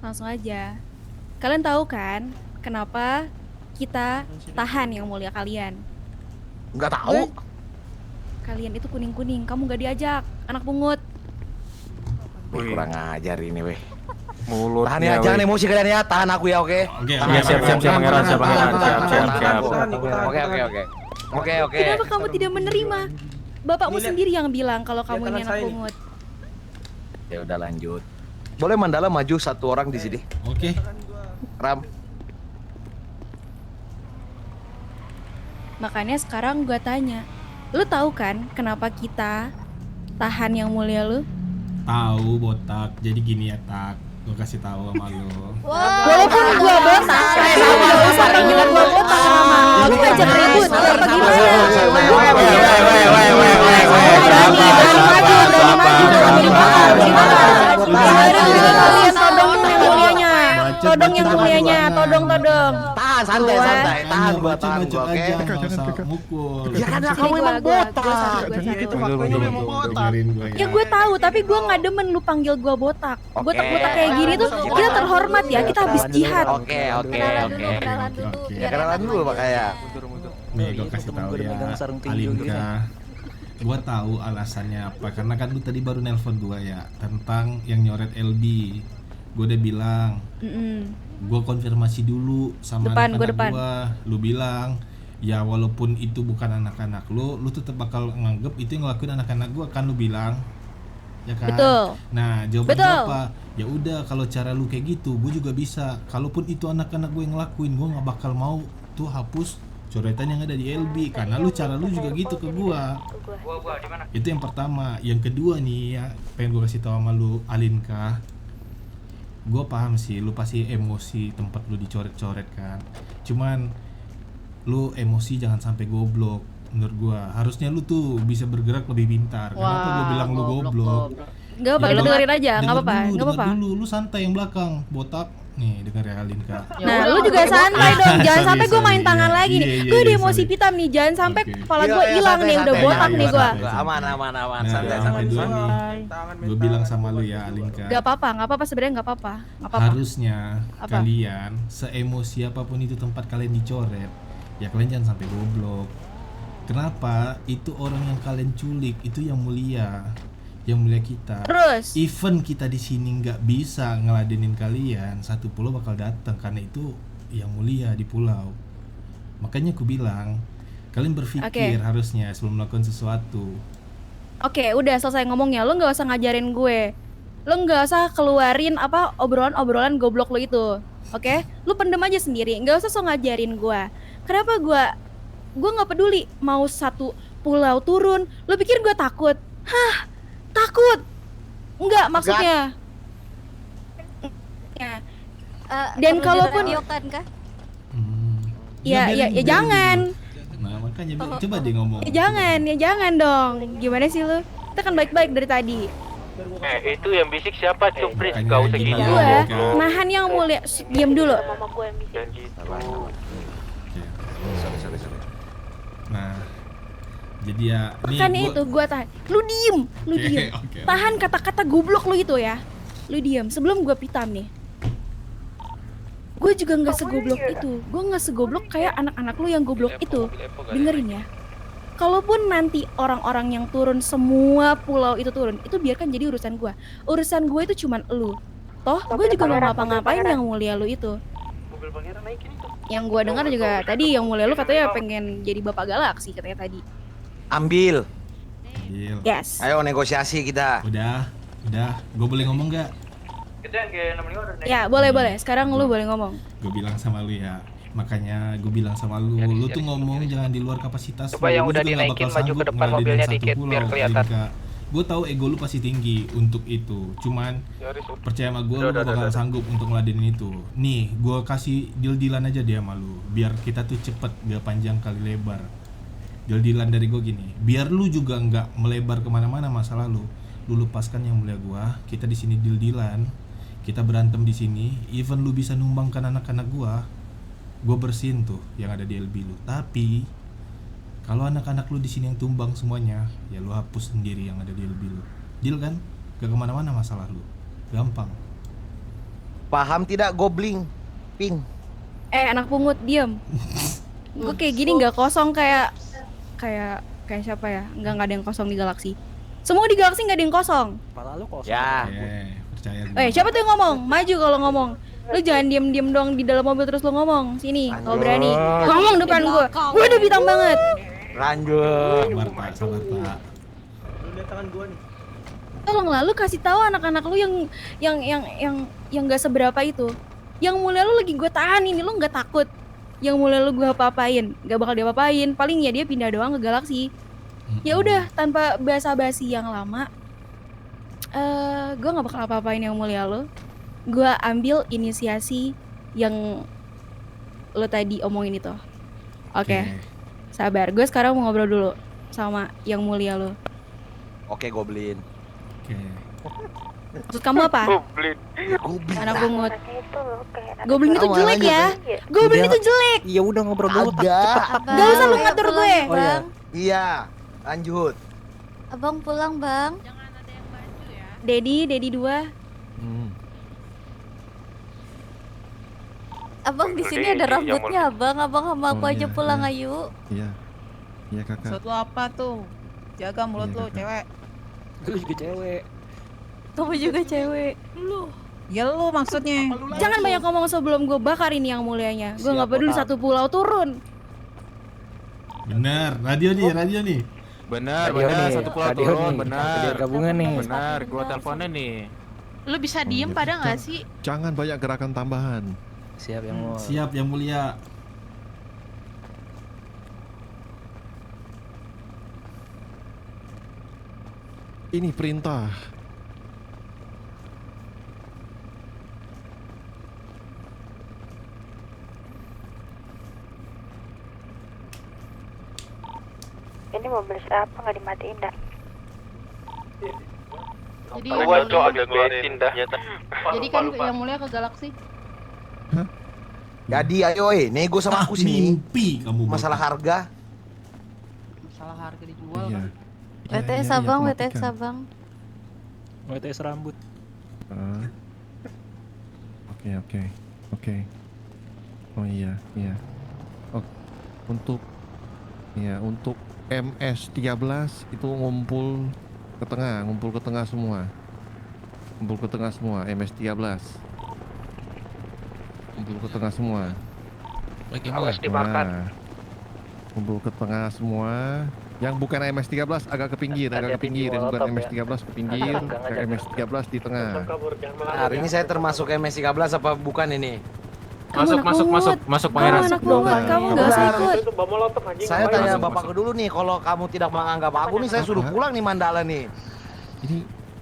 langsung aja. Kalian tahu kan kenapa kita tahan yang mulia kalian? Nggak tahu. Kalian itu kuning-kuning, kamu gak diajak, anak pungut. Wih, kurang ajar ini weh. Mulutnya. Tahan ya, jangan emosi kalian ya. Tahan aku ya, oke? Oke, siap pangeran, siap pangeran, siap. Oke. Kenapa kamu tidak menerima? Bapakmu sendiri yang bilang kalau kamu ini anak pungut. Ya udah lanjut. Boleh Mandala maju satu orang di sini. Oke. Ram. Makanya sekarang gua tanya, lu tahu kan kenapa kita tahan yang mulia lu? Tahu botak. Jadi gini ya, Tak. Gue kasih tahu sama lu. Walaupun gua botak, tapi lu gak usah panggil gua botak, Rama. Lu ngajak ribut, apa gimana? Todong yang mulianya, todong. Tahan santai. Tahan gua tahan gua, oke? Masa mukul. Ya karena kamu emang botak. Itu faktanya memang botak. Ya gue tahu, tapi gue nggak demen lu panggil gue botak. Botak-botak kayak gini tuh kita terhormat ya, kita habis jihad. Oke. Ya Kenalan dulu makanya. Nih gue kasih tahu ya, Alinka. Gue tahu alasannya apa, karena kan lu tadi baru nelpon gue ya tentang yang nyoret LB. Gue udah bilang, gue konfirmasi dulu sama anak-anak gue. Lu bilang, ya walaupun itu bukan anak-anak lu tetap bakal nganggep itu yang ngelakuin anak-anak gue, kan lu bilang, ya kan? Betul. Nah jawabannya apa? Ya udah, kalau cara lu kayak gitu, gue juga bisa. Kalaupun itu anak-anak gue yang ngelakuin, gue nggak bakal mau tuh hapus coretan yang ada di LB, karena cara lu juga gitu ke gue. Itu yang pertama. Yang kedua nih ya, pengen gue kasih tahu sama lu, Alinka. Gue paham sih, lu pasti emosi tempat lu dicoret-coret kan. Cuman lu emosi jangan sampai goblok. Menurut gue harusnya lu tuh bisa bergerak lebih pintar. Kenapa gue bilang lu goblok? Gak apa-apa, kita dengerin aja, gak apa-apa. Dulu, lu santai yang belakang, botak. Nih, denger ya Alinka. Nah, lu juga santai dong, jangan sampai gue main tangan lagi nih. Gue udah emosi pitam nih, jangan sampai kepala gue hilang nih, udah botak nih gue. Aman. Santai. Gue bilang sama lu ya Alinka. Gak apa-apa sebenarnya gak apa-apa. Harusnya kalian seemosi apapun itu tempat kalian dicoret, ya kalian jangan sampai goblok. Kenapa? Itu orang yang kalian culik itu yang mulia kita. Terus Even kita di sini nggak bisa ngeladenin kalian, satu pulau bakal datang karena itu yang mulia di pulau. Makanya aku bilang kalian berpikir harusnya sebelum melakukan sesuatu. Oke, udah selesai ngomongnya. Lu nggak usah ngajarin gue. Lu nggak usah keluarin apa obrolan goblok lu itu. Oke? Lu pendem aja sendiri. Nggak usah ngajarin gue. Kenapa gue nggak peduli mau satu pulau turun. Lu pikir gue takut? Hah? Takut? Enggak, maksudnya. Ya. Dan kalaupun ya jangan. Nah, makanya coba deh ngomong. Ya jangan dong. Gimana sih lu? Kita kan baik-baik dari tadi. Itu yang bisik siapa? Cupris, gak usah gini. Gue nahan yang mulia. Diam dulu. Dan gitu. Nah, jadi ya makanya itu gue tahan. Lu diem. Tahan kata-kata goblok lu itu ya. Lu diem sebelum gue pitam nih. Gue juga nggak segoblok itu. Gue nggak segoblok kayak anak-anak lu yang goblok itu. Dengerin ya. Kalaupun nanti orang-orang yang turun semua pulau itu turun, itu biarkan jadi urusan gue. Urusan gue itu cuman lu. Toh gue juga nggak ngapa-ngapain yang mulia lu itu. Yang gue dengar juga tadi yang mulia lu katanya pengen jadi bapak galaksi katanya tadi. Ambil. Yes. Ayo negosiasi kita. Udah. Gue boleh ngomong gak? Ya boleh. Sekarang lu boleh ngomong. Gue bilang sama lu ya. Makanya gue bilang sama lu, lu tuh ngomong jangan di luar kapasitas. Coba yang udah dinaikin maju ke depan mobilnya dikit biar kelihatan. Gue tahu ego lu pasti tinggi untuk itu. Cuman percaya sama gue, lu bakal sanggup untuk ngeladenin itu. Nih, gue kasih deal-dealan aja dia sama lu. Biar kita tuh cepet, gak panjang kali lebar. Deal-dealan dari gue gini, biar lu juga nggak melebar kemana-mana masalah lu lepaskan yang mulia gue. Kita di sini deal-dealan, kita berantem di sini. Even lu bisa numbangkan anak-anak gue bersihin tuh yang ada di LB lu. Tapi kalau anak-anak lu di sini yang tumbang semuanya, ya lu hapus sendiri yang ada di LB lu. Deal kan? Gak kemana-mana masalah lu, gampang. Paham tidak gobling? Ping. Anak pungut, diam. Gue kayak gini nggak kosong kayak siapa ya? Nggak ada yang kosong di galaksi. Semua di galaksi nggak ada yang kosong. Ya. Percaya gue. Siapa tuh yang ngomong? Maju kalau ngomong. Lu jangan diem-diem doang di dalam mobil terus lu ngomong. Sini, kalau berani. Ngomong depan gue. Gue udah bintang banget. Lanjut. Sabar Pak. Tolonglah lu kasih tahu anak-anak lu yang nggak seberapa itu. Yang mulia lu lagi gue tahan ini, lu nggak takut. Yang mulia lu gue apa-apain, nggak bakal dia-apain. Paling ya dia pindah doang ke galaksi. Ya udah, tanpa basa-basi yang lama, gue nggak bakal apa-apain yang mulia lu. Gue ambil inisiasi yang lu tadi omongin itu. Oke. Sabar, gue sekarang mau ngobrol dulu sama yang mulia lu. Oke, goblin. Oke. Maksud kamu apa? Goblin. Goblin. Anak bungut. Goblin itu jelek ya. Goblin itu jelek. Iya udah ngobrol dulu. Agak. Gak usah lu ngatur gue. Oh iya. Iya. Lanjut. Abang pulang, Bang. Dedi 2. Abang di sini ada rambutnya, Abang. Abang sama aku aja pulang, ayo. Iya. Iya, Kakak. Maksud lu apa tuh? Jaga mulut Iya, lu, Kakak. cewek. Lu juga cewek. Kamu juga cewek. Ya lu maksudnya. Jangan banyak ngomong sebelum gue bakar ini yang mulianya. Gue nggak Siap, peduli Bang. satu pulau turun. Bener, radio nih. Benar, Radio nih, satu pulau radio turun, nih. benar. Radio gabungan nih. Benar, gua teleponnya nih. Lu bisa Oh, diem iya. pada nggak sih? Jangan banyak gerakan tambahan. Siap yang mau. Siap yang mulia. Ini perintah. Ini mobil siapa nggak dimatiin dah? Jadi Gua cok agak bensin dah. jadi kan yang mulia ke galaksi. Jadi ayo nego sama aku sini. Mimpi kamu. Masalah harga. Masalah harga dijual Iya. kan. Iya, WTS iya, Abang, aku WTS matikan. Abang. WTS rambut. Ah. Oke. Oh iya. Oh, untuk MS13 itu ngumpul ke tengah semua. MS13. Ngumpul ke tengah semua. Awas dimakan. Nah, kumpul ke tengah semua. Yang bukan MS13 agak ke pinggir, yang bukan MS13 ke pinggir, yang MS13 di tengah. Hari ini saya termasuk MS13 apa bukan ini? Masuk Kamu anak pungut, kamu nggak usah ikut. Saya tanya bapakku dulu nih, kalau kamu tidak menganggap aku nih, saya suruh pulang nih Mandala nih. Ini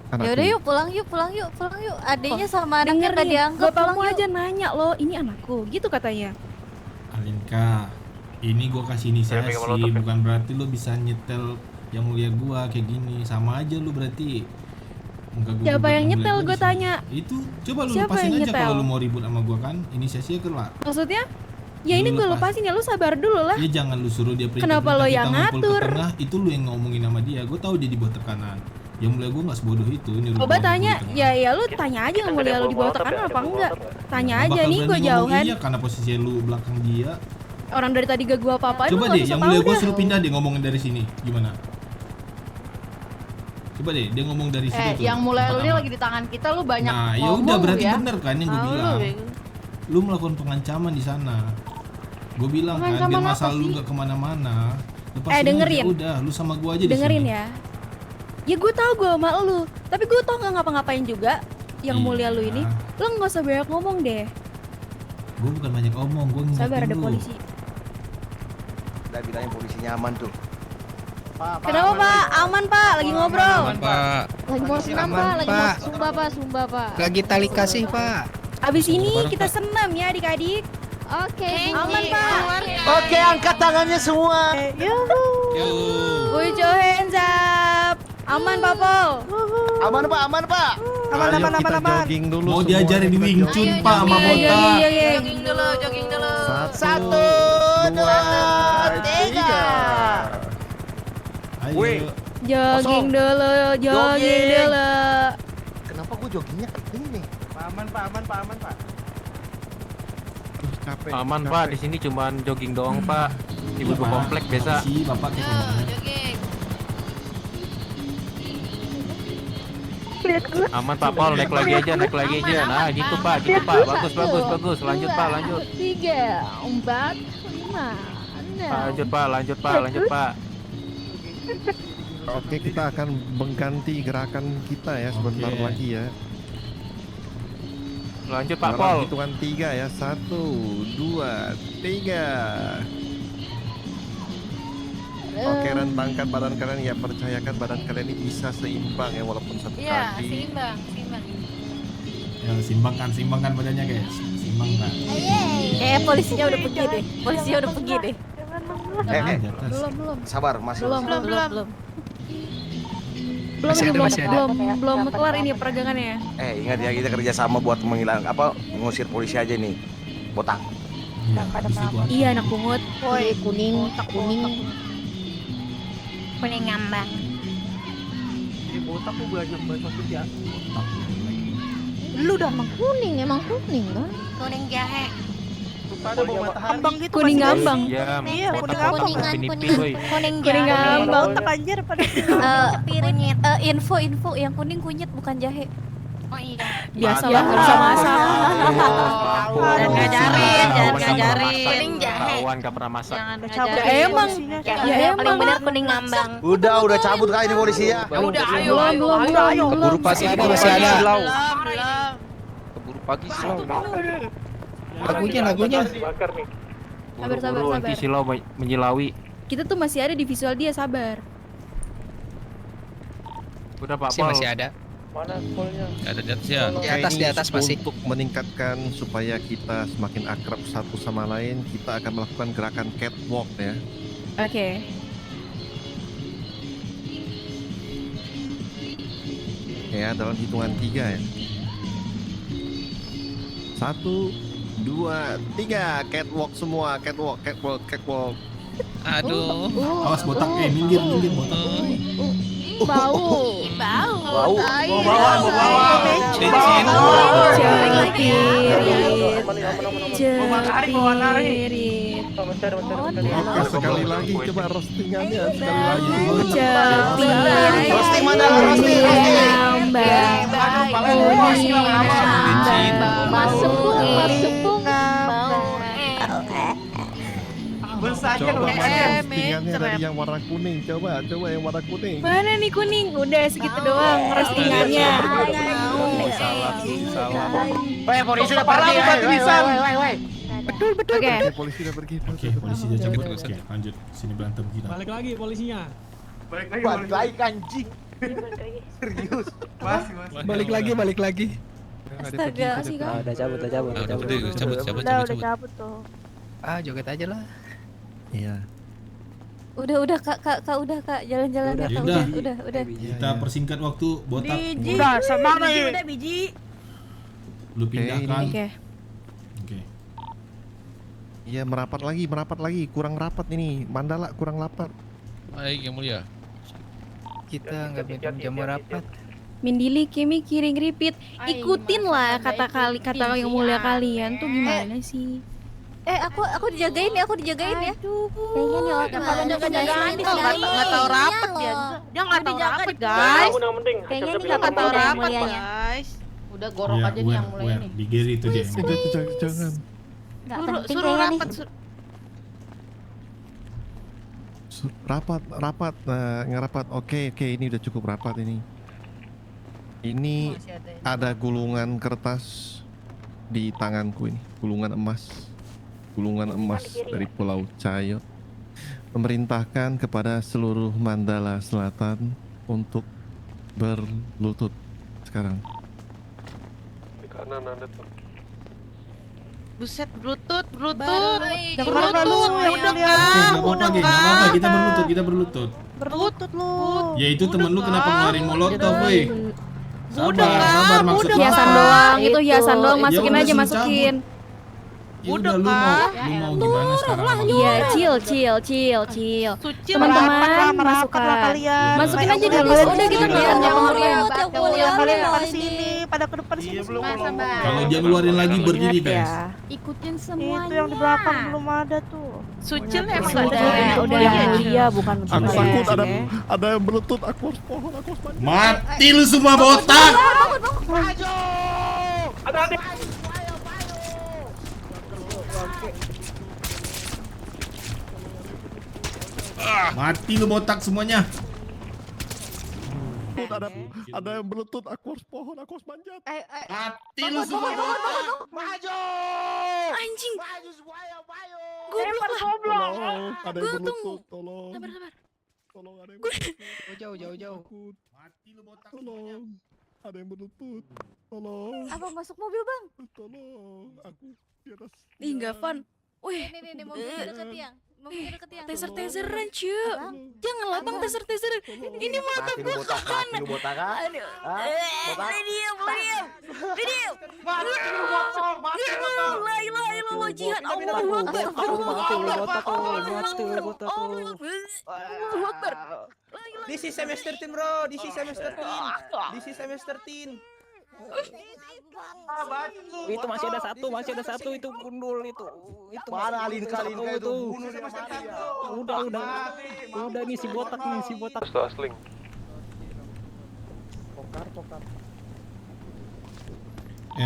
Ya anakku. udah yuk, pulang yuk. Adiknya sama anaknya nggak dianggap. Bapakmu Pulang yuk. aja nanya lo, ini anakku, gitu katanya. Alinka, ini gue kasih inisiasi, Pegang molotov ya. bukan berarti lu bisa nyetel yang mulia gua kayak gini. Sama aja lu berarti. Enggak gua Siapa gugat yang mulia nyetel, gua gue di sini. tanya. Itu coba lu Siapa lepasin yang aja nyetel? kalau lu mau ribut sama gua kan. Inisiasinya keluar. Maksudnya? Ya ini Lu gue lepas. lepasin ya, lu sabar dulu lah. Ya jangan lu suruh dia perintah. Kenapa lo kita yang ngumpul ngatur? Ke tengah, itu lu yang ngomongin sama dia. Gue tahu dia di bawah tekanan. Yang mulia gua nggak sebodoh itu. Nyuruh Coba gua tanya, ngumpul di tengah. ya lu tanya aja yang mulia lu di bawah tekanan apa enggak. Tanya Nggak aja bakal nih, gue berani ngomong jauhan. Iya karena posisi lu belakang dia. Orang dari tadi gak gue apa-apain, lu Coba nggak deh, usah yang tahu mulia gua dah. suruh pindah deh ngomongin dari sini. Gimana? Coba deh, dia ngomong dari sini tuh. Yang mulia lu ini Pertama. lagi di tangan kita, lu banyak Nah, ya ngomong udah lu berarti ya. bener kan yang gue Tahu lu, bilang. bego. Lu melakukan pengancaman di sana. Gue bilang kan, Pengancaman biar apa masalah lu sih? nggak kemana-mana. Lepasin dengerin. aja, udah, lu sama gue aja di Dengerin sini. ya. Ya gue tahu gue sama lu, tapi gue tau nggak ngapa-ngapain juga. Yang Iya. mulia lu ini, lu nggak usah banyak ngomong deh. Gue bukan banyak omong, gue Sabar, ada ngingetin lu. polisi. Udah bilangin polisinya aman tuh. Kenapa Pak? Aman Pak, lagi ngobrol. Pak. Lagi mau senam Pak, lagi mau sumbah Pak. Lagi tali kasih, Pak. Abis ini Bareng, kita Pak. senam ya adik-adik. Oke, Aman Pak. Oke, angkat tangannya semua. Yo. Put your hands up. Aman Pak Pol. Aman Pak. Ayo kita jogging dulu. Mau semua. diajarin Kita Wing Chun, jogging. Pak, sama Iya, Bota. iya, iya. Jogging dulu. Satu, dua, tiga. Ayo. Wih. Jogging dulu, jogging Jogging. dulu. Kenapa gue joggingnya kayak gini nih? Aman, Aduh, capek. Aman capek. Pak, di sini cuman jogging doang Pak. Ibu-ibu komplek biasa. Si bapak ke Aman Pak Paul, naik lagi aja. Nah, gitu Pak. Bagus. Lanjut Pak. 3, 4, 5. Lanjut Pak. Oke, kita akan mengganti gerakan kita ya sebentar Oke. lagi ya. Lanjut Pak Dalam Paul. hitungan 3 ya. 1, 2, 3. Oke, rentangkan badan kalian ya, percayakan badan kalian ini bisa seimbang ya walaupun satu Iya, kaki. seimbang. Ya, simbangkan badannya guys. Simbangkan. Kayak polisinya udah pergi deh. Jangan di atas. Belum. Sabar, masih. Belum. Belum kelar ini peregangannya. Ingat ya, kita kerja sama buat mengusir polisi aja nih. Botak. Iya, habis itu gua- Iya anak pungut. Woi, kuning. Kuning ngambang. Lu udah emang kuning kan? Kuning jahe. Ambang gitu. Kuning ngambang. Iya, Iya, botak Kuningan, Upin-Ipin, woi. kuning Kuning jahe. ngambang. anjir pada. Kunyit. Info yang kuning kunyit bukan jahe. Oh iya. Biasa lah nggak bisa masak. Jangan ngajarin. Kuning jahe. Ketahuan gak pernah masak. Ya emang. Paling benar kuning ngambang. Udah cabut kali ini polisi ya. Ya udah, ayo. Keburu pagi masih ada. Keburu pagi slow. Lagunya. Sabar. Nanti silau menyilawi. Kita tuh masih ada di visual dia, sabar. Udah Pak Masih Paul. ada. Ada di atas ya. Oke, Di atas ini masih. Untuk meningkatkan supaya kita semakin akrab satu sama lain, kita akan melakukan gerakan catwalk ya. Oke. Ya, dalam hitungan 3 ya. 1, 2, 3. Catwalk semua, catwalk. Aduh. Awas botak, minggir botak. Bau. Cincin. Cepirit. Oke, sekali lagi coba roastingannya sekali lagi. Cepirit. Roasting mana? Roasting. Masuk. Coba mana roastingannya dari yang warna kuning. Coba yang warna kuning. Mana nih kuning? Udah segitu doang roastingannya. Woi, polisi udah pergi. Woi. Oke. Oke, polisi udah pergi. Oke, polisi udah cabut. Oke, lanjut. Sini berantem kita. Balik lagi anjing. Serius. Balik lagi. Astaga. Udah cabut. cabut tuh. Ah, joget aja lah. Iya. Udah kak udah kak jalan-jalan ya kak Udah. udah. Kita persingkat waktu botak. Udah, sama nih. Lu pindahkan. Oke. Oke. Iya, merapat lagi. Kurang rapat ini. Mandala kurang rapat. Baik yang mulia. Kita nggak minum jamu rapat. Mindili, Kimi, Kiring, Repeat. Ikutin lah kata yang mulia kalian tuh gimana sih? Aku dijagain ya. Kayaknya nih orang Jaga-jagaan nggak tahu rapet dia. Dia nggak tahu rapet, guys. Kayaknya ini nggak tahu yang mulianya. guys. Udah gorok Ya, aja nih yang mulai nih. di Gary itu dia. Jangan. Nggak penting Suruh kayaknya rapat. nih. Rapat. Nah, ngerapat. Oke, ini udah cukup rapat ini. Ini ada gulungan kertas di tanganku ini, gulungan emas dari Pulau Cayo, memerintahkan kepada seluruh Mandala Selatan untuk berlutut sekarang. Di kanan ada tuh. Buset, berlutut. Baru Udah Oke, nggak apa-apa, kita berlutut. Berlutut lu. Ya itu temen lu kenapa ngeluarin molotov, woi? Udah, Sabar Kak, maksud udah. lu Hiasan apa? doang, itu hiasan doang, Ya masukin udah, aja, sini masukin. Ya udah, lu mau gimana sekarang? Iya, chill. Suci Teman-teman, masukkan. Masukin aja dulu. Udah kita biar Yang jangan mulia, ngeliat. yang mulia, kalian pada sini, pada ke depan sini. Kalau dia ngeluarin lagi berdiri guys. Ikutin Itu semuanya. yang di belakang belum ada tuh. Sucil emang Sucil gak ada. udah yang mulia bukan Aku bukan. takut ada yang berlutut. Aku harus pohon, aku harus manjat. Mati lu semua botak. Mati lu botak semuanya. Ada yang berlutut. Aku harus pohon, aku harus manjat. Mati lu semua botak. Anjing. Goblok lah. Tolong, ada yang berlutut. Tolong. Sabar. Tolong, ada yang berlutut. Jauh. Mati lu botak. Tolong. Ada yang berlutut. Tolong. Apa masuk mobil bang? Tolong. Aku di atas. Ih, enggak fun. Wih, Nih mobilnya deket tiang. Mobilnya deket tiang. teser-teseran cuy. Janganlah bang teser-teseran. Ini mata Mati lu botak, mati lu botak kan? Aduh. Botak. Diam. Mati lu botak, mati lu botak. La ilaha illallah jihad. Allahu Akbar. Allahu Akbar. This is semester 13 bro, this is semester 13. Itu masih ada satu itu gundul itu. Mana Alin kali itu bunuh dia mana dia. Udah nih si botak.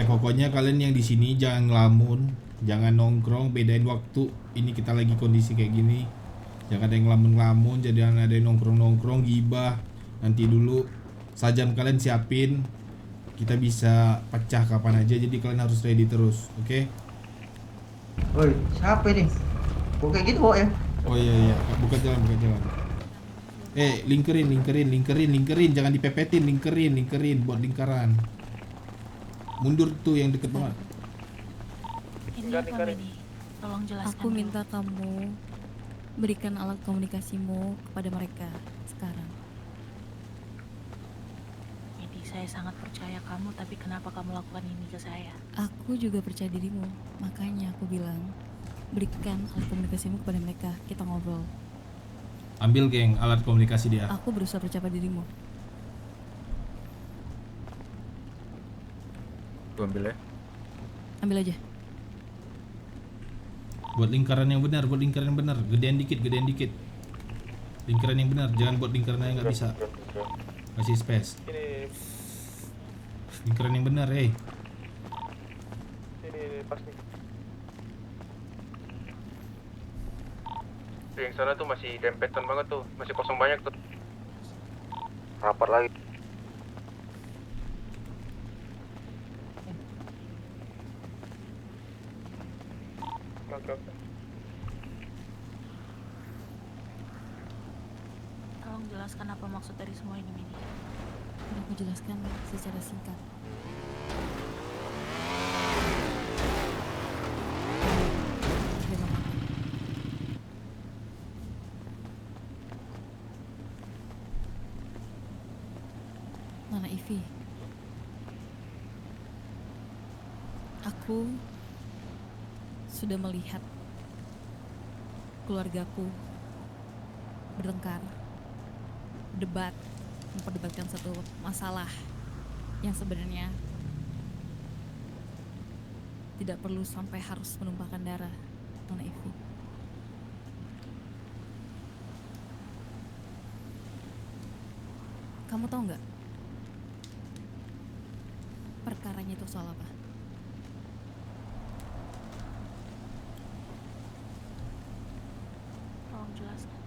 Pokoknya kalian yang di sini jangan ngelamun, jangan nongkrong, bedain waktu. Ini kita lagi kondisi kayak gini. Jangan ada yang ngelamun-ngelamun, jangan ada yang nongkrong-nongkrong, gibah. Nanti dulu sajam kalian siapin. Kita bisa pecah kapan aja, jadi kalian harus ready terus, oke? Woi, siapa ini? Kok kayak gitu, ya? Oh iya, buka jalan. Lingkerin, jangan dipepetin, lingkerin, buat lingkaran. Mundur tuh yang deket banget. Ini apa ini? Tolong jelaskan. Aku minta kamu berikan alat komunikasimu kepada mereka sekarang. Ini saya sangat percaya kamu, tapi kenapa kamu lakukan ini ke saya? Aku juga percaya dirimu, makanya aku bilang berikan alat komunikasimu kepada mereka. Kita ngobrol. Ambil geng alat komunikasi dia. Aku berusaha percaya pada dirimu. Gua ambil ya. Ambil aja. Buat lingkaran yang benar, gedean dikit. Lingkaran yang benar, jangan buat lingkaran yang nggak bisa. Kasih space. Lingkaran yang benar, Ini Pas nih. Yang sana tuh masih dempetan banget tuh, masih kosong banyak tuh. Rapat lagi. Oke. Tolong jelaskan apa maksud dari semua ini, Mini. Aku jelaskan secara singkat. Nona Ivy, aku sudah melihat keluargaku bertengkar, debat, memperdebatkan satu masalah yang sebenarnya tidak perlu sampai harus menumpahkan darah, Nona Ivy. Kamu tahu nggak perkaranya itu soal apa? Tolong jelaskan.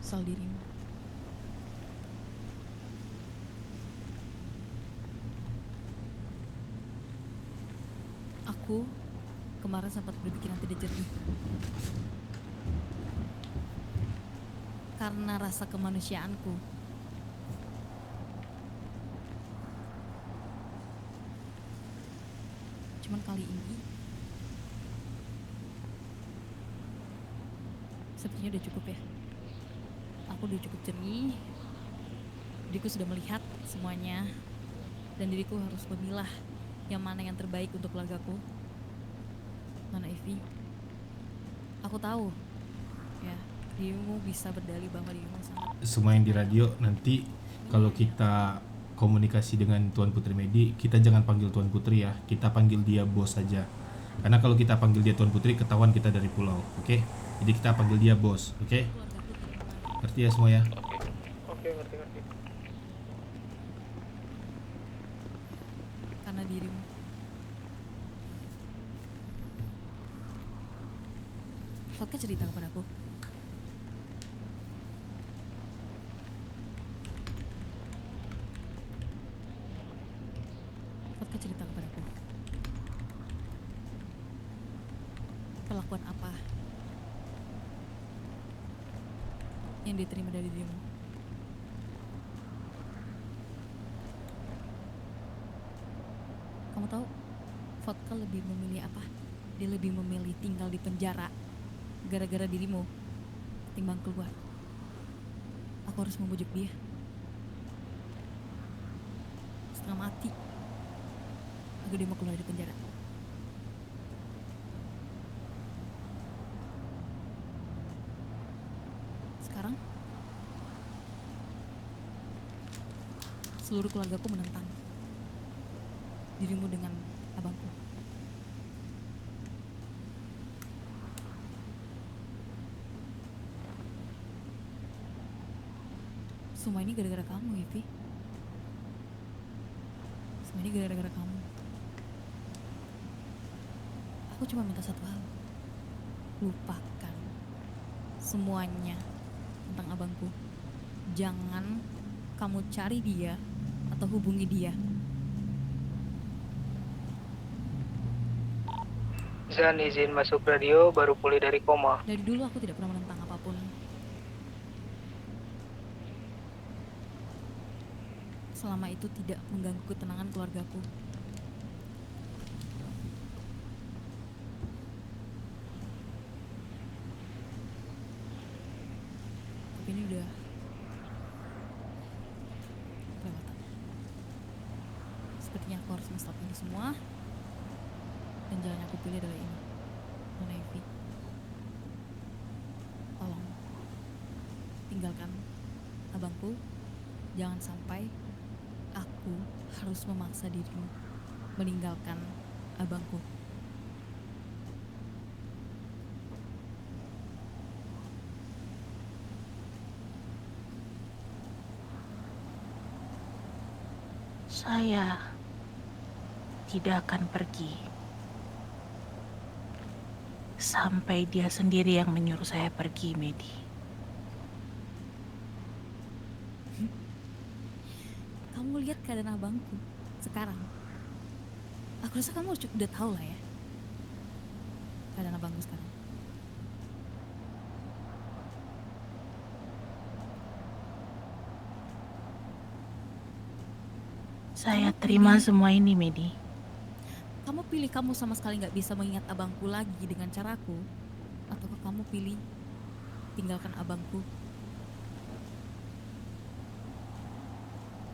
Soal dirimu. Aku kemarin sempat berpikiran tidak jernih. Karena rasa kemanusiaanku. Cuman kali ini sepertinya udah cukup ya. Aku udah cukup jernih. Diriku sudah melihat semuanya. Dan diriku harus memilah yang mana yang terbaik untuk keluargaku. Nona Ivy, aku tahu ya, dirimu bisa berdalih bahwa dirimu sangat. Semua yang di radio nanti kalau kita komunikasi dengan Tuan Putri Medi, kita jangan panggil Tuan Putri ya, kita panggil dia bos saja. Karena kalau kita panggil dia Tuan Putri, ketahuan kita dari pulau, oke? Jadi kita panggil dia bos, oke? Ngerti ya semua ya? Oke, ngerti. Karena dirimu. Vodka cerita kepadaku. Vodka cerita kepadaku. Perlakuan apa yang diterima dari dirimu? Kamu tahu, Vodka lebih memilih apa? Dia lebih memilih tinggal di penjara gara-gara dirimu ketimbang keluar. Aku harus membujuk dia. Setengah mati agar dia mau keluar dari penjara. Sekarang seluruh keluargaku menentang dirimu dengan abangku. Semua ini gara-gara kamu, Ivy. Semua ini gara-gara kamu. Aku cuma minta satu hal. Lupakan semuanya tentang abangku. Jangan kamu cari dia atau hubungi dia. Zan izin masuk radio, baru pulih dari koma. Dari dulu aku tidak pernah menentang apapun. Selama itu tidak mengganggu ketenangan keluargaku. Tapi ini udah kelewatan. Sepertinya aku harus men-stop ini semua. Dan jalan yang aku pilih adalah ini. Nona Ivy, tolong tinggalkan abangku. Jangan sampai aku harus memaksa dirimu meninggalkan abangku. Saya tidak akan pergi sampai dia sendiri yang menyuruh saya pergi, Medi. Kamu lihat keadaan abangku sekarang. Aku rasa kamu udah tahu lah ya keadaan abangku sekarang. Saya terima semua ini, Medi. Kamu pilih kamu sama sekali nggak bisa mengingat abangku lagi dengan caraku, ataukah kamu pilih tinggalkan abangku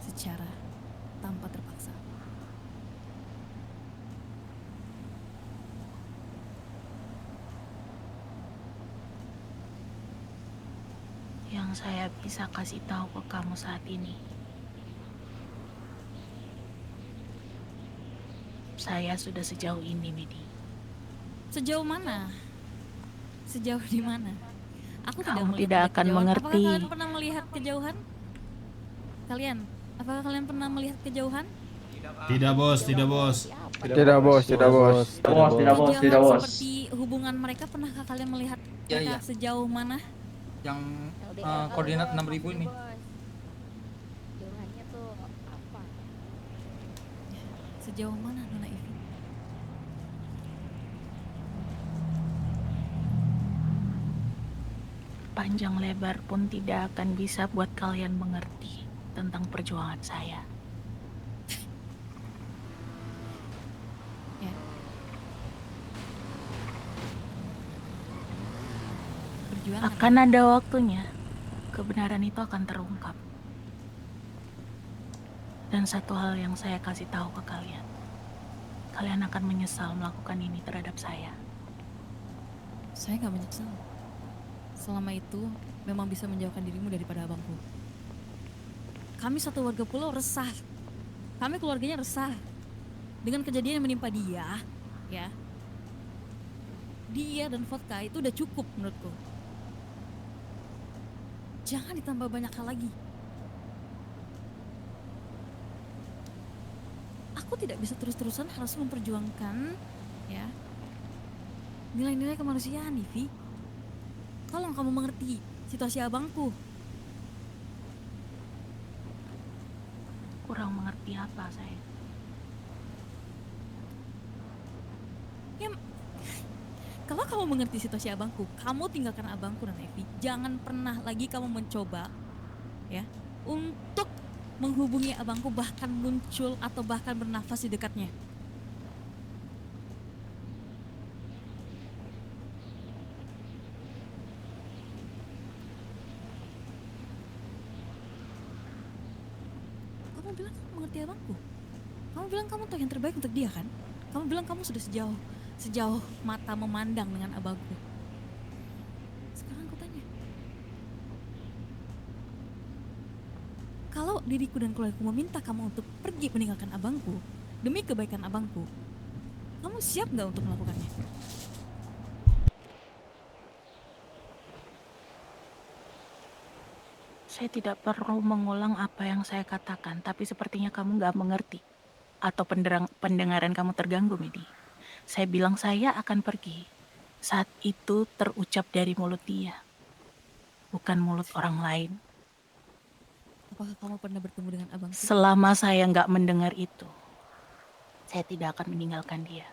secara tanpa terpaksa? Yang saya bisa kasih tahu ke kamu saat ini, saya sudah sejauh ini, Medi. Sejauh mana? Sejauh di mana? Aku Kamu melihat tidak akan kejauhan. mengerti. Apakah kalian pernah melihat kejauhan? Kalian? Apakah kalian pernah melihat kejauhan? Tidak bos, tidak bos. Tidak bos. Seperti hubungan mereka, pernahkah kalian melihat mereka sejauh mana? Yang koordinat 6.000 ini. Jauhannya tuh apa? Sejauh mana, Nona Ivy? Panjang lebar pun tidak akan bisa buat kalian mengerti tentang perjuangan saya. Ya. Perjuangan. Akan ada waktunya, kebenaran itu akan terungkap. Dan satu hal yang saya kasih tahu ke kalian, kalian akan menyesal melakukan ini terhadap saya. Saya nggak menyesal. Selama itu memang bisa menjauhkan dirimu daripada abangku. Kami satu warga pulau resah Kami keluarganya resah dengan kejadian yang menimpa dia, ya. Dia dan vodka itu udah cukup menurutku. Jangan ditambah banyak hal lagi. Aku tidak bisa terus-terusan harus memperjuangkan, ya, nilai-nilai kemanusiaan, Nivi. Tolong kamu mengerti situasi abangku. Kurang mengerti apa saya? Ya, kalau kamu mengerti situasi abangku, kamu tinggalkan abangku dan Evi. Jangan pernah lagi kamu mencoba, ya, untuk menghubungi abangku, bahkan muncul atau bahkan bernafas di dekatnya. Kamu bilang kamu mengerti abangku. Kamu bilang kamu tahu yang terbaik untuk dia, kan? Kamu bilang kamu sudah sejauh mata memandang dengan abangku. Sekarang aku tanya, kalau diriku dan keluargaku meminta kamu untuk pergi meninggalkan abangku demi kebaikan abangku, kamu siap nggak untuk melakukannya? Saya tidak perlu mengulang apa yang saya katakan, tapi sepertinya kamu nggak mengerti. Atau pendengaran kamu terganggu, Medi. Saya bilang saya akan pergi. Saat itu terucap dari mulut dia, bukan mulut orang lain. Apakah kamu pernah bertemu dengan abangku? Selama saya nggak mendengar itu, saya tidak akan meninggalkan dia.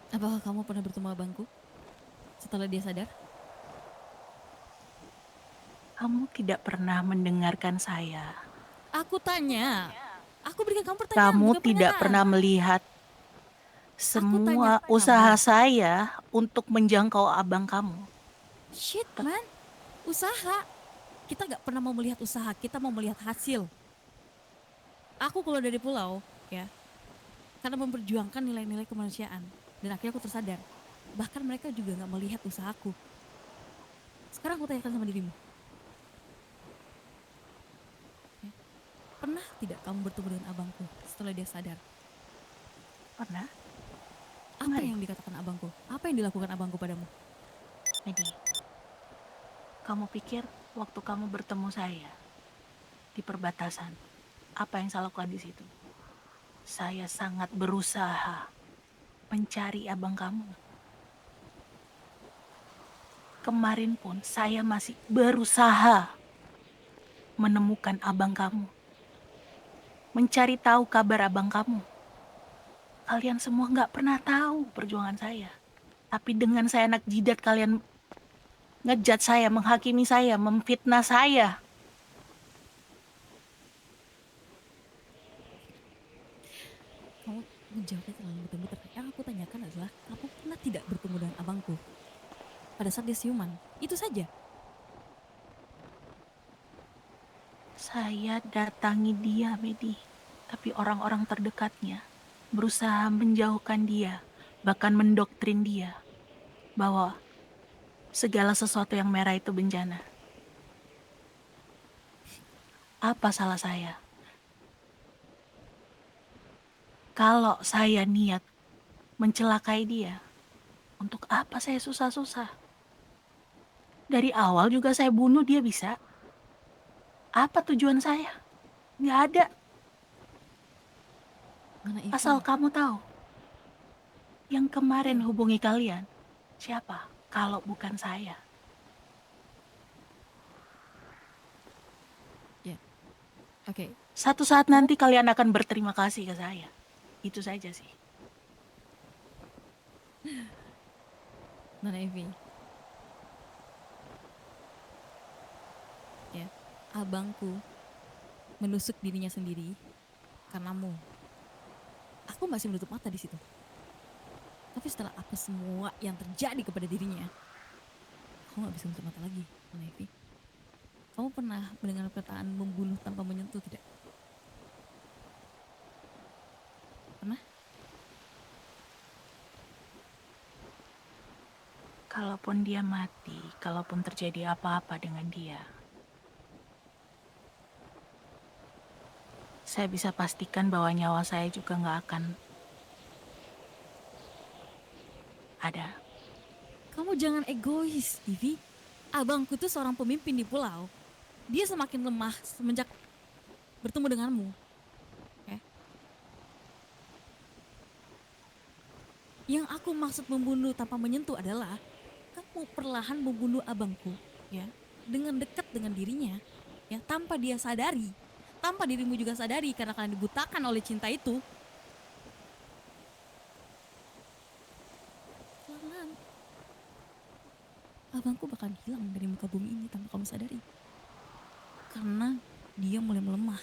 Apakah kamu pernah bertemu abangku setelah dia sadar? Kamu tidak pernah mendengarkan saya. Aku tanya. Aku berikan kamu pertanyaan. Kamu bukan tidak pernyataan. pernah melihat semua usaha saya untuk menjangkau abang kamu. Shit, man. Usaha. Kita gak pernah mau melihat usaha, kita mau melihat hasil. Aku keluar dari pulau, ya, karena memperjuangkan nilai-nilai kemanusiaan. Dan akhirnya aku tersadar, bahkan mereka juga gak melihat usahaku. Sekarang aku tanyakan sama dirimu. Ya. Pernah tidak kamu bertemu dengan abangku setelah dia sadar? Pernah. Apa yang dikatakan abangku? Apa yang dilakukan abangku padamu? Medi, kamu pikir waktu kamu bertemu saya di perbatasan, apa yang saya lakukan di situ? Saya sangat berusaha mencari abang kamu. Kemarin pun saya masih berusaha menemukan abang kamu. Mencari tahu kabar abang kamu. Kalian semua nggak pernah tahu perjuangan saya. Tapi dengan saya anak jidat, kalian ngejat saya, menghakimi saya, memfitnah saya. Kamu menjawabnya terlalu muter-muter. Yang aku tanyakan adalah, kamu pernah tidak bertemu dengan abangku pada saat dia siuman? Itu saja. Saya datangi dia, Medi. Tapi orang-orang terdekatnya berusaha menjauhkan dia, bahkan mendoktrin dia bahwa segala sesuatu yang merah itu bencana. Apa salah saya? Kalau saya niat mencelakai dia, untuk apa saya susah-susah? Dari awal juga saya bunuh dia bisa. Apa tujuan saya? Nggak ada. Asal kamu tahu, yang kemarin hubungi kalian, siapa? Kalau bukan saya. Ya, oke. Satu saat nanti kalian akan berterima kasih ke saya. Itu saja sih. Nona Evi. Ya, abangku menusuk dirinya sendiri karenamu. Aku masih menutup mata di situ. Tapi setelah apa semua yang terjadi kepada dirinya, aku nggak bisa menutup mata lagi, Nona Evi. Kamu pernah mendengar perkataan membunuh tanpa menyentuh tidak? Pernah? Kalaupun dia mati, kalaupun terjadi apa-apa dengan dia, Saya bisa pastikan bahwa nyawa saya juga nggak akan ada. Kamu jangan egois, Ivy. Abangku tuh seorang pemimpin di pulau. Dia semakin lemah semenjak bertemu denganmu. Oke? Yang aku maksud membunuh tanpa menyentuh adalah kamu perlahan membunuh abangku, ya, dengan dekat dengan dirinya, ya, tanpa dia sadari, tanpa dirimu juga sadari karena kalian dibutakan oleh cinta itu. Pelan-pelan, abangku bakal hilang dari muka bumi ini tanpa kamu sadari, karena dia mulai melemah.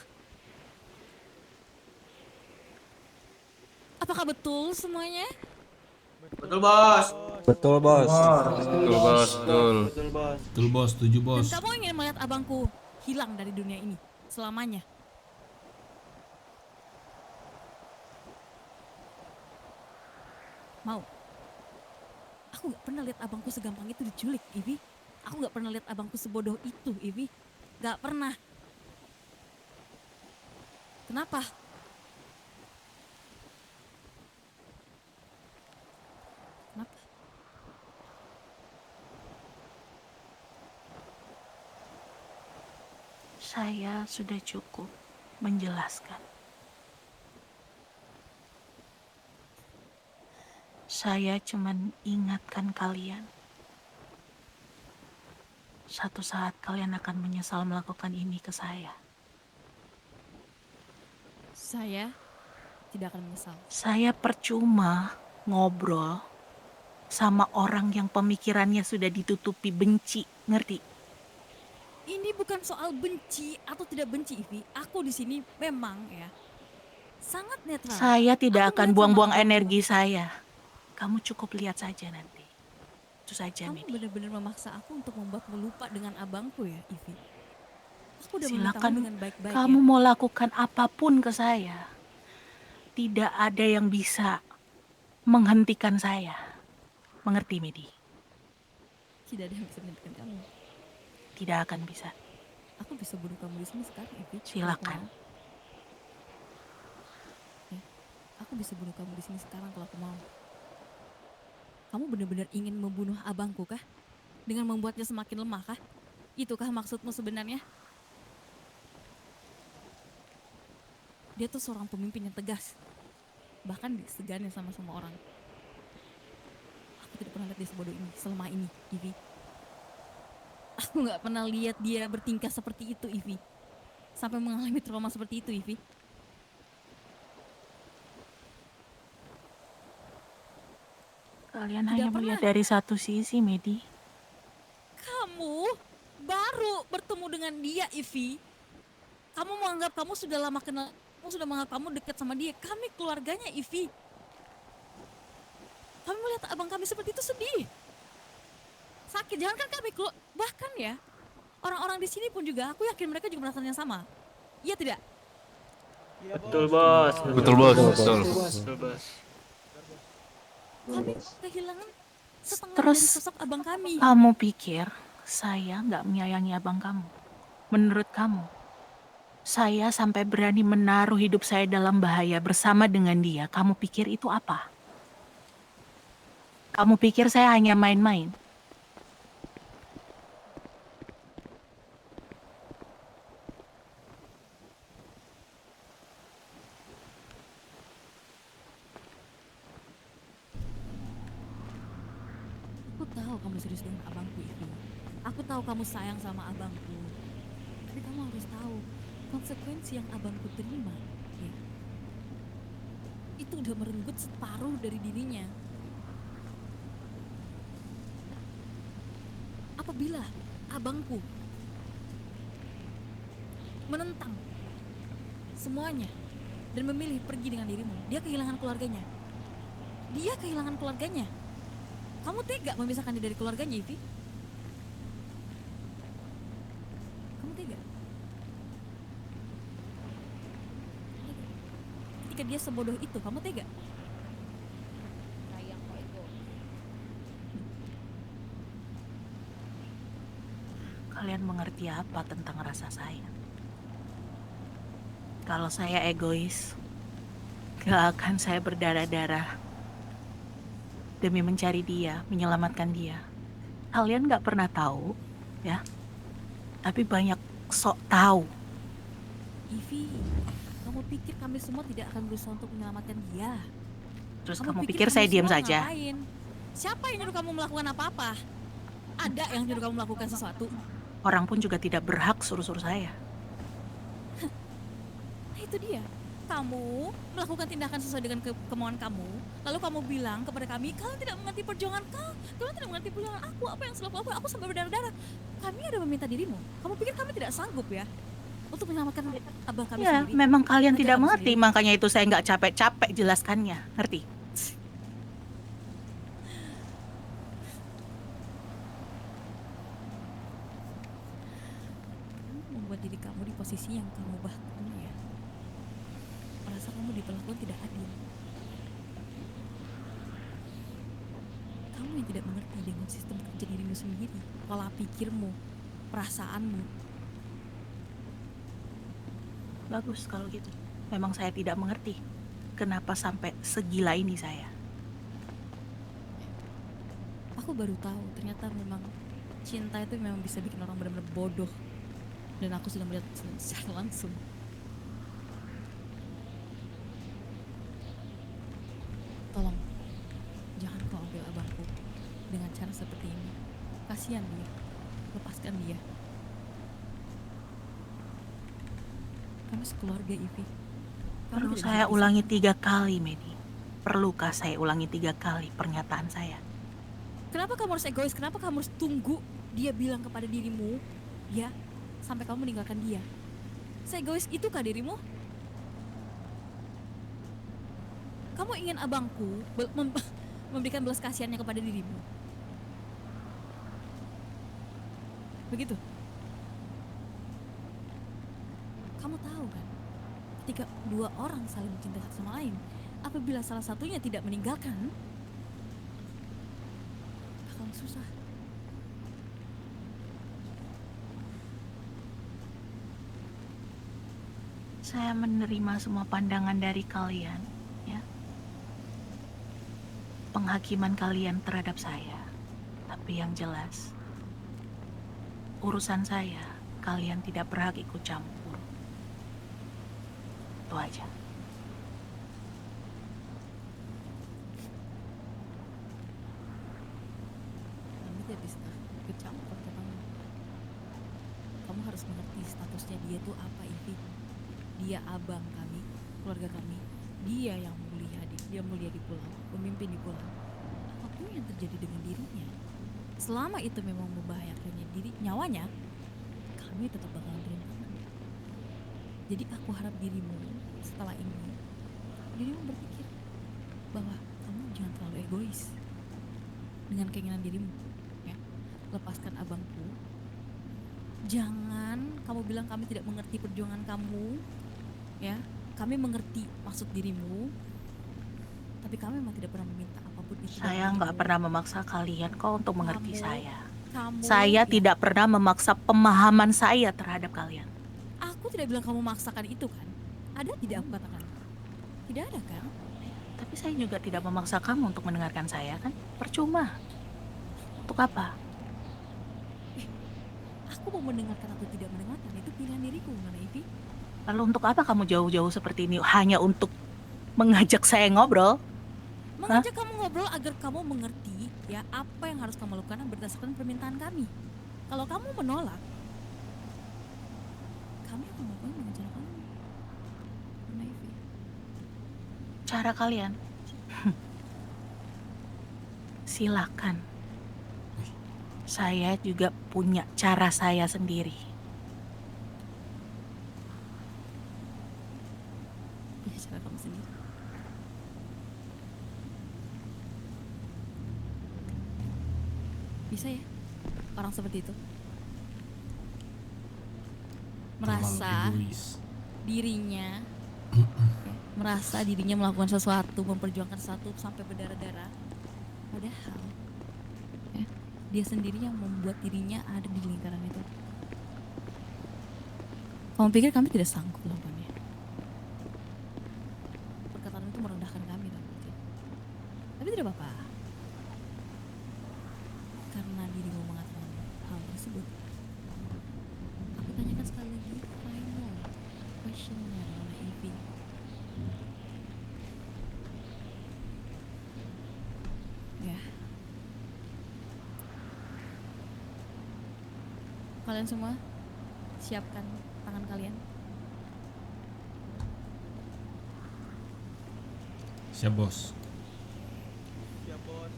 Apakah betul semuanya? Betul, Bos. Betul, Bos. Betul, Bos. Betul. Betul bos, setuju bos. Dan kamu ingin melihat abangku hilang dari dunia ini selamanya? Mau? Aku gak pernah lihat abangku segampang itu diculik, Ivy. Aku gak pernah lihat abangku sebodoh itu, Ivy. Gak pernah. Kenapa? Kenapa? Saya sudah cukup menjelaskan. Saya cuman ingatkan kalian. Satu saat kalian akan menyesal melakukan ini ke saya. Saya tidak akan menyesal. Saya percuma ngobrol sama orang yang pemikirannya sudah ditutupi benci, ngerti? Ini bukan soal benci atau tidak benci, Ivy. Aku di sini memang ya sangat netral. Saya tidak Aku akan melihat buang-buang sama abangku. energi saya. Kamu cukup lihat saja nanti. Itu saja, Kamu Medi. benar-benar memaksa aku untuk membuatmu lupa dengan abangku ya, Ivy. Aku udah Silakan, memintamu dengan baik-baik kamu ya. mau lakukan apapun ke saya. Tidak ada yang bisa menghentikan saya. Mengerti, Medi? Tidak ada yang bisa menghentikan kamu. Tidak akan bisa. Aku bisa bunuh kamu di sini sekarang, Ivy. Silakan. Kalau aku mau. Ya, aku bisa bunuh kamu di sini sekarang kalau aku mau. Kamu benar-benar ingin membunuh abangku kah? Dengan membuatnya semakin lemah kah? Itukah maksudmu sebenarnya? Dia tuh seorang pemimpin yang tegas. Bahkan disegani sama semua orang. Aku tidak pernah lihat dia sebodoh ini, selama ini, Ivy. Aku gak pernah lihat dia bertingkah seperti itu, Ivy. Sampai mengalami trauma seperti itu, Ivy. Kalian Tidak hanya pernah. melihat dari satu sisi, Medi. Kamu baru bertemu dengan dia, Ivy. Kamu menganggap kamu sudah lama kenal, kamu sudah menganggap kamu dekat sama dia. Kami keluarganya, Ivy. Kami melihat abang kami seperti itu sedih. Sakit, jangan kan kami bahkan ya, orang-orang di sini pun juga, aku yakin mereka juga merasakan yang sama. Iya tidak? Betul, Bos. Betul, Bos. Betul. Betul, Bos. Kami kehilangan setengah Terus, dari sosok abang kami. Kamu pikir saya nggak menyayangi abang kamu? Menurut kamu, saya sampai berani menaruh hidup saya dalam bahaya bersama dengan dia. Kamu pikir itu apa? Kamu pikir saya hanya main-main? Aku tahu kamu serius dengan abangku itu. Aku tahu kamu sayang sama abangku. Tapi kamu harus tahu konsekuensi yang abangku terima. Ya. Itu udah merenggut separuh dari dirinya. Apabila abangku menentang semuanya dan memilih pergi dengan dirimu, dia kehilangan keluarganya. Dia kehilangan keluarganya. Kamu tega memisahkan dia dari keluarganya, Ivy? Kamu tega? Ketika dia sebodoh itu, kamu tega? Sayang kok itu. Kalian mengerti apa tentang rasa sayang? Kalau saya egois, gak akan saya berdarah-darah demi mencari dia, menyelamatkan dia. Kalian gak pernah tahu, ya? Tapi banyak sok tahu. Ivy, kamu pikir kami semua tidak akan berusaha untuk menyelamatkan dia? Terus kamu pikir saya diam saja? Ngapain? Siapa yang nyuruh kamu melakukan apa-apa? Ada yang nyuruh kamu melakukan sesuatu? Orang pun juga tidak berhak suruh-suruh saya. Nah, itu dia. Kamu melakukan tindakan sesuai dengan kemauan kamu, lalu kamu bilang kepada kami, kalian tidak mengerti perjuangan kalian tidak mengerti perjuangan aku, apa yang selalu aku sampai berdarah-darah. Kami ada meminta dirimu. Kamu pikir kami tidak sanggup ya untuk menyelamatkan abah kami Ya, sendiri? memang kalian Anak tidak kami mengerti, sendiri. makanya itu saya nggak capek-capek jelaskannya, ngerti? Kamu membuat diri kamu di posisi yang kamu bahkan ya. Merasa kamu diperlakukan tidak adil. Kamu yang tidak mengerti dengan sistem kerja dirimu sendiri, pola pikirmu, perasaanmu. Bagus kalau gitu. Memang saya tidak mengerti kenapa sampai segila ini saya. Aku baru tahu ternyata memang cinta itu memang bisa bikin orang benar-benar bodoh. Dan aku sudah melihat secara langsung. Tolong, jangan kau ambil abangku dengan cara seperti ini. Kasihan dia, lepaskan dia. Kamu sekeluarga, Ivy. Kamu Perlu tidak saya bisa ulangi pisah. 3 kali, Medi? Perlukah saya ulangi 3 kali pernyataan saya? Kenapa kamu harus egois? Kenapa kamu harus tunggu dia bilang kepada dirimu, ya, sampai kamu meninggalkan dia? Seegois itukah dirimu? Kamu ingin abangku memberikan belas kasihannya kepada dirimu? Begitu? Kamu tahu kan, ketika 2 orang saling mencintai satu sama lain, apabila salah satunya tidak meninggalkan, akan susah. Saya menerima semua pandangan dari kalian, ya. Penghakiman kalian terhadap saya. Tapi yang jelas, urusan saya, kalian tidak berhak ikut campur. Itu aja. Kami tidak bisa ikut campur ke kamu. Kamu harus mengerti statusnya dia tuh apa, Ivy. Dia abang kami, keluarga kami. Dia yang mulia di pulau, pemimpin di pulau. Apapun yang terjadi dengan dirinya, selama itu memang membahayakannya nyawanya, kami tetap bakalan terima. Jadi aku harap dirimu setelah ini, dirimu berpikir bahwa kamu jangan terlalu egois dengan keinginan dirimu, ya. Lepaskan abangku. Jangan kamu bilang kami tidak mengerti perjuangan kamu, ya. Kami mengerti maksud dirimu, tapi kami memang tidak pernah meminta apapun itu. Saya dari nggak dirimu. pernah memaksa kalian kok untuk mengerti saya. Kamu, Saya ya, tidak pernah memaksa pemahaman saya terhadap kalian. Aku tidak bilang kamu memaksakan itu kan? Ada tidak aku katakan? Tidak ada kan? Tapi saya juga tidak memaksa kamu untuk mendengarkan saya kan? Percuma. Untuk apa? Aku mau mendengarkan atau tidak mendengarkan itu pilihan diriku, mana Ivy? Lalu untuk apa kamu jauh-jauh seperti ini hanya untuk mengajak saya ngobrol? Mengajak kamu ngobrol agar kamu mengerti ya apa yang harus kamu lakukan berdasarkan permintaan kami. Kalau kamu menolak, kami akan melakukan dengan cara kami. Mana Ivy? Cara kalian? Silakan. Saya juga punya cara saya sendiri. Ya cara kamu sendiri. Bisa ya orang seperti itu merasa Terlalu egois. dirinya merasa dirinya melakukan sesuatu, memperjuangkan sesuatu sampai berdarah-darah, padahal ya, dia sendiri yang membuat dirinya ada di lingkaran itu. Kamu pikir kami tidak sanggup melakukannya? Tapi tidak apa-apa. Karena dirimu mengatakan hal tersebut, aku tanyakan sekali lagi final questionnya Nona Ivy. Ya. Kalian semua siapkan tangan kalian. Siap bos. Siap bos.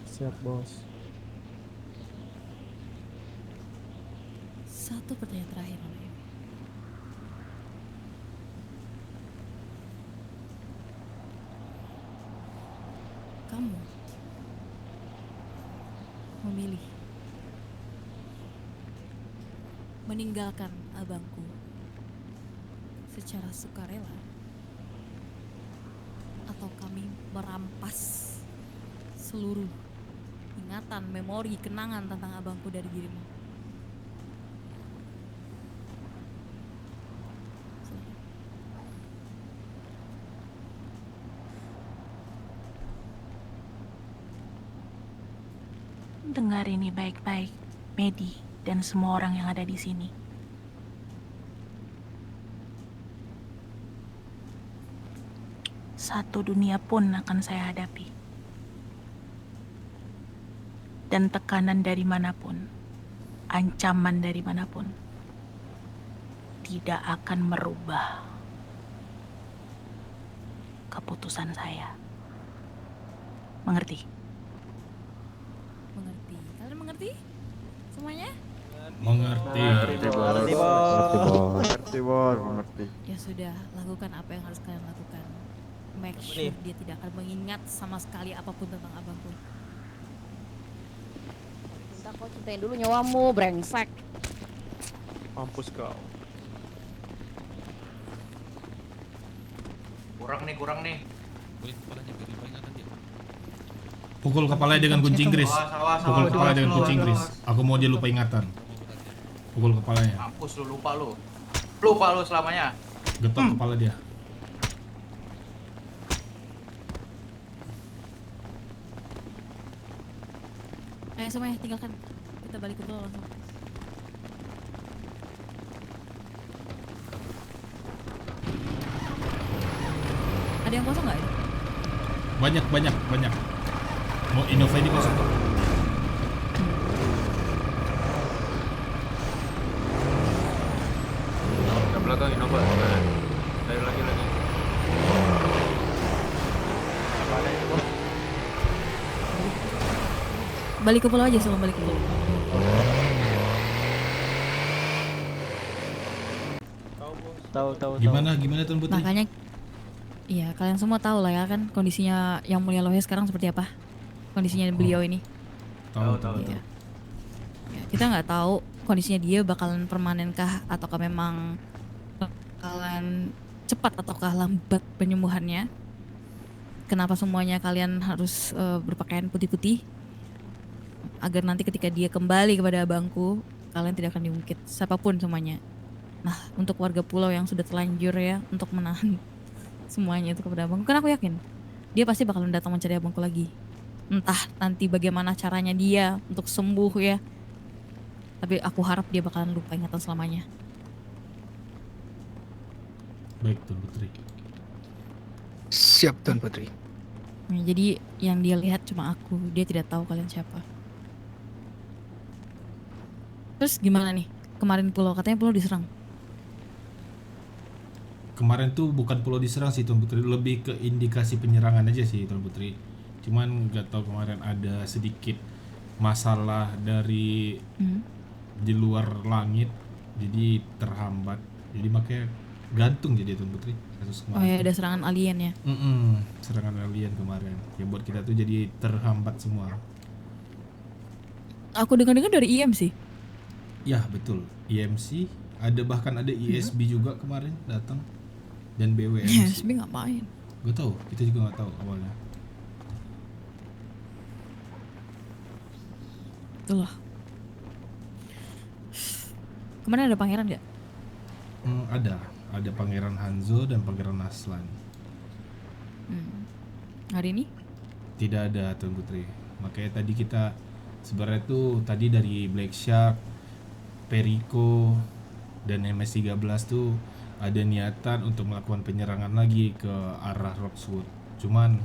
Siap bos. Satu pertanyaan terakhir Nona Ivy. Kamu memilih meninggalkan abangku secara sukarela atau kami merampas seluruh ingatan, memori, kenangan tentang abangku dari dirimu. Silakan. Dengar ini baik-baik, Medi dan semua orang yang ada di sini. Satu dunia pun akan saya hadapi. Dan tekanan dari manapun, ancaman dari manapun, tidak akan merubah keputusan saya. Mengerti? Mengerti. Kalian mengerti? Semuanya? Mengerti. Mengerti. Ya sudah, lakukan apa yang harus kalian lakukan. Make sure dia tidak akan mengingat sama sekali apapun tentang abangku. Cinta kau cintain dulu nyawamu, brengsek. Mampus kau. Kurang nih. Boleh kepalanya biar lupa ingatan dia. Pukul kepalanya dengan kunci Inggris. Pukul kepalanya dengan kunci Inggris. Aku mau dia lupa ingatan. Pukul kepalanya. Mampus lu, lupa lu. Lupa lu selamanya. Getok kepala dia. Ayo semuanya tinggalkan. Kita balik ke pulau langsung. Ada yang kosong nggak ini? Banyak. Mau Innova ini kosong kok. Ke belakang Innova. Lagi. Balik ke pulau aja, sebelum balik ke pulau. Tahu. Gimana Tuan Putri? Makanya, iya kalian semua tahu lah ya kan kondisinya yang mulia Lohe sekarang seperti apa? Kondisinya beliau ini. Tahu. Iya. Ya, kita nggak tahu kondisinya dia bakalan permanenkah ataukah memang bakalan cepat ataukah lambat penyembuhannya. Kenapa semuanya kalian harus berpakaian putih-putih? Agar nanti ketika dia kembali kepada abangku, kalian tidak akan diungkit siapapun semuanya. Nah, untuk warga pulau yang sudah terlanjur ya untuk menahan semuanya itu kepada abangku, kan aku yakin dia pasti bakalan datang mencari abangku lagi. Entah nanti bagaimana caranya dia untuk sembuh ya. Tapi aku harap dia bakalan lupa ingatan selamanya. Baik Tuan Putri. Siap Tuan Putri. Nah, jadi yang dia lihat cuma aku, dia tidak tahu kalian siapa. Terus gimana nih? Kemarin pulau katanya pulau diserang. Kemarin tuh bukan pulau diserang sih Tuan Putri, lebih ke indikasi penyerangan aja sih Tuan Putri. Cuman nggak tahu kemarin ada sedikit masalah dari di luar langit, jadi terhambat. Jadi makanya gantung jadi Tuan Putri kasus kemarin. Oh ya, tuh. ada serangan alien ya. Serangan alien kemarin yang buat kita tuh jadi terhambat semua. Aku dengar-dengar dari IM sih. Ya betul, IMC bahkan ada ISB juga kemarin datang dan BWMC. ISB ngapain? Gak tahu, kita juga nggak tahu awalnya. Itulah. Kemarin ada pangeran nggak? Ada Pangeran Hanzo dan Pangeran Aslan. hari ini? Tidak ada Tuan Putri. Makanya tadi kita sebenarnya tuh tadi dari Black Shark, Perico, dan MS-13 tuh ada niatan untuk melakukan penyerangan lagi ke arah Roxwood. Cuman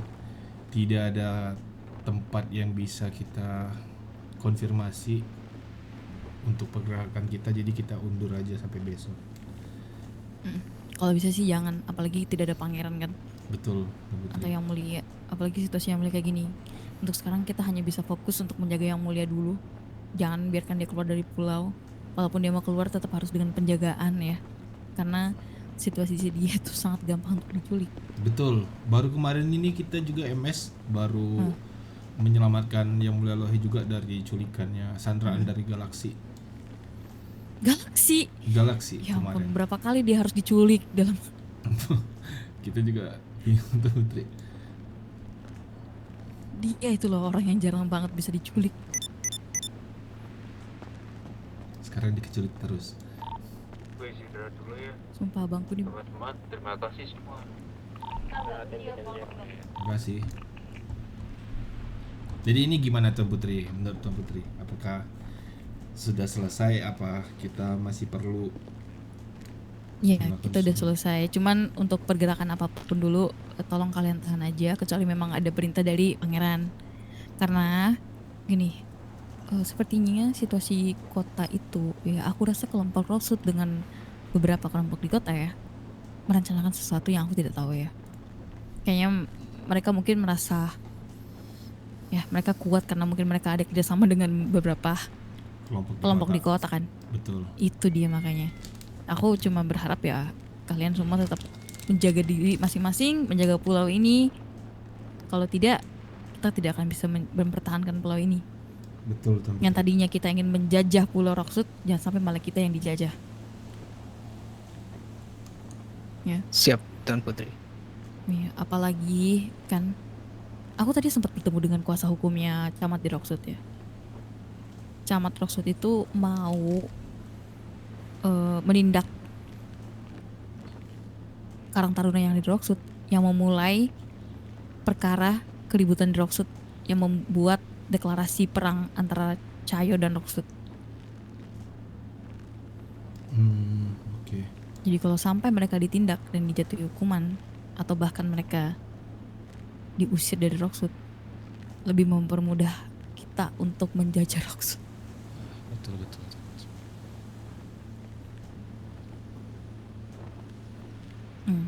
tidak ada tempat yang bisa kita konfirmasi untuk pergerakan kita, jadi kita undur aja sampai besok. Kalau bisa sih jangan, apalagi tidak ada pangeran kan. Betul. Atau yang mulia, apalagi situasi yang mulia kayak gini. Untuk sekarang kita hanya bisa fokus untuk menjaga yang mulia dulu. Jangan biarkan dia keluar dari pulau. Walaupun dia mau keluar tetap harus dengan penjagaan ya. Karena situasi dia itu sangat gampang untuk diculik. Betul. Baru kemarin ini kita juga MS baru menyelamatkan yang mulia Lohi juga dari culikannya sandraan dari Galaksi. Galaksi Ya ampun, kemarin. berapa kali dia harus diculik dalam Kita juga bingung tuh Putri. Dia itu loh orang yang jarang banget bisa diculik. Sekarang dikeculik terus. Gue istirahat dulu ya. Sumpah abangku nih. Teman-teman, terima kasih semua. Terima kasih. Jadi ini gimana Tuan Putri? Menurut Tuan Putri, apakah sudah selesai? Apa kita masih perlu? Iya, kita udah selesai. Cuman untuk pergerakan apapun dulu, tolong kalian tahan aja. Kecuali memang ada perintah dari pangeran. Karena gini, sepertinya situasi kota itu, ya aku rasa kelompok Roxwood dengan beberapa kelompok di kota ya merencanakan sesuatu yang aku tidak tahu ya. Kayaknya mereka mungkin merasa, ya mereka kuat karena mungkin mereka ada kerjasama dengan beberapa kelompok di kota kan. Betul. Itu dia makanya. Aku cuma berharap ya kalian semua tetap menjaga diri masing-masing, menjaga pulau ini. Kalau tidak, kita tidak akan bisa mempertahankan pulau ini. Betul, Tuan. Yang tadinya kita ingin menjajah pulau Roxwood, jangan sampai malah kita yang dijajah. Ya. Siap, Tuan Putri. Ya, apalagi kan aku tadi sempat bertemu dengan kuasa hukumnya camat di Roxwood ya. Camat Roxwood itu mau menindak Karang Taruna yang di Roxwood, yang memulai perkara keributan di Roxwood, yang membuat deklarasi perang antara Cayo dan Roxwood. Oke. Jadi kalau sampai mereka ditindak dan dijatuhi hukuman, atau bahkan mereka diusir dari Roxwood, lebih mempermudah kita untuk menjajah Roxwood. Betul.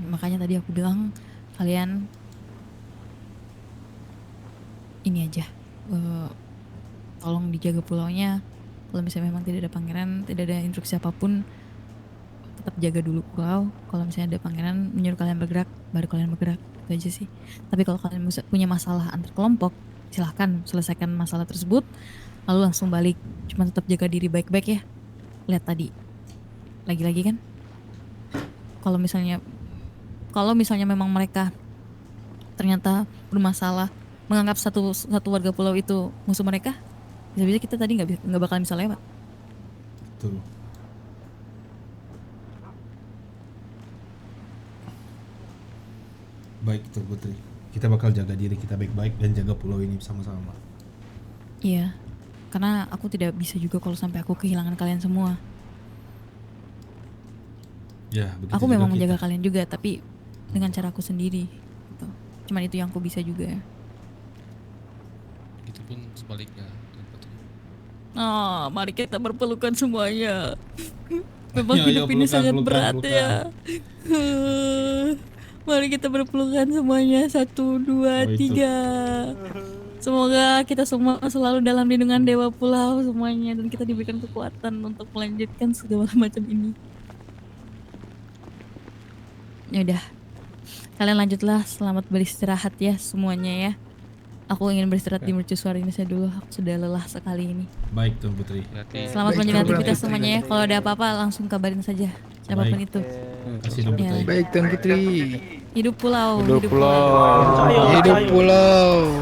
Makanya tadi aku bilang kalian ini aja, tolong dijaga pulaunya. Kalau misalnya memang tidak ada pangeran, tidak ada instruksi apapun, tetap jaga dulu pulau. Kalau misalnya ada pangeran menyuruh kalian bergerak, baru kalian bergerak. Itu aja sih. Tapi kalau kalian punya masalah antar kelompok, silahkan selesaikan masalah tersebut, lalu langsung balik. Cuma tetap jaga diri baik-baik ya. Lihat tadi, lagi-lagi kan, kalau misalnya memang mereka ternyata bermasalah, menganggap satu warga pulau itu musuh mereka, bisa-bisa kita tadi nggak bakalan bisa lewat. Betul. Baik Tuan Putri, kita bakal jaga diri kita baik-baik dan jaga pulau ini bersama-sama. Iya, karena aku tidak bisa juga kalau sampai aku kehilangan kalian semua. Ya, begitu Aku juga memang kita. menjaga kalian juga, tapi dengan cara aku sendiri. Gitu. Cuman itu yang aku bisa juga ya. Begitupun sebaliknya, Tuan Putri. Mari kita berpelukan semuanya. Memang Ayo, hidup ini pelukan, sangat pelukan, berat pelukan. ya. Mari kita berpelukan semuanya. 1, 2, 3. Semoga kita semua selalu dalam lindungan Dewa Pulau semuanya, dan kita diberikan kekuatan untuk melanjutkan segala macam ini. Ya udah, kalian lanjutlah. Selamat beristirahat ya semuanya ya. Aku ingin beristirahat di mercusuar ini saya dulu. Aku sudah lelah sekali ini. Baik Tuan Putri. Selamat menjalankan aktivitas semuanya ya. Kalau ada apa-apa langsung kabarin saja. Siapapun itu. Terima kasih Tuan Putri. Baik, Tuan Putri. Hidup pulau. Hidup pulau. Hidup pulau.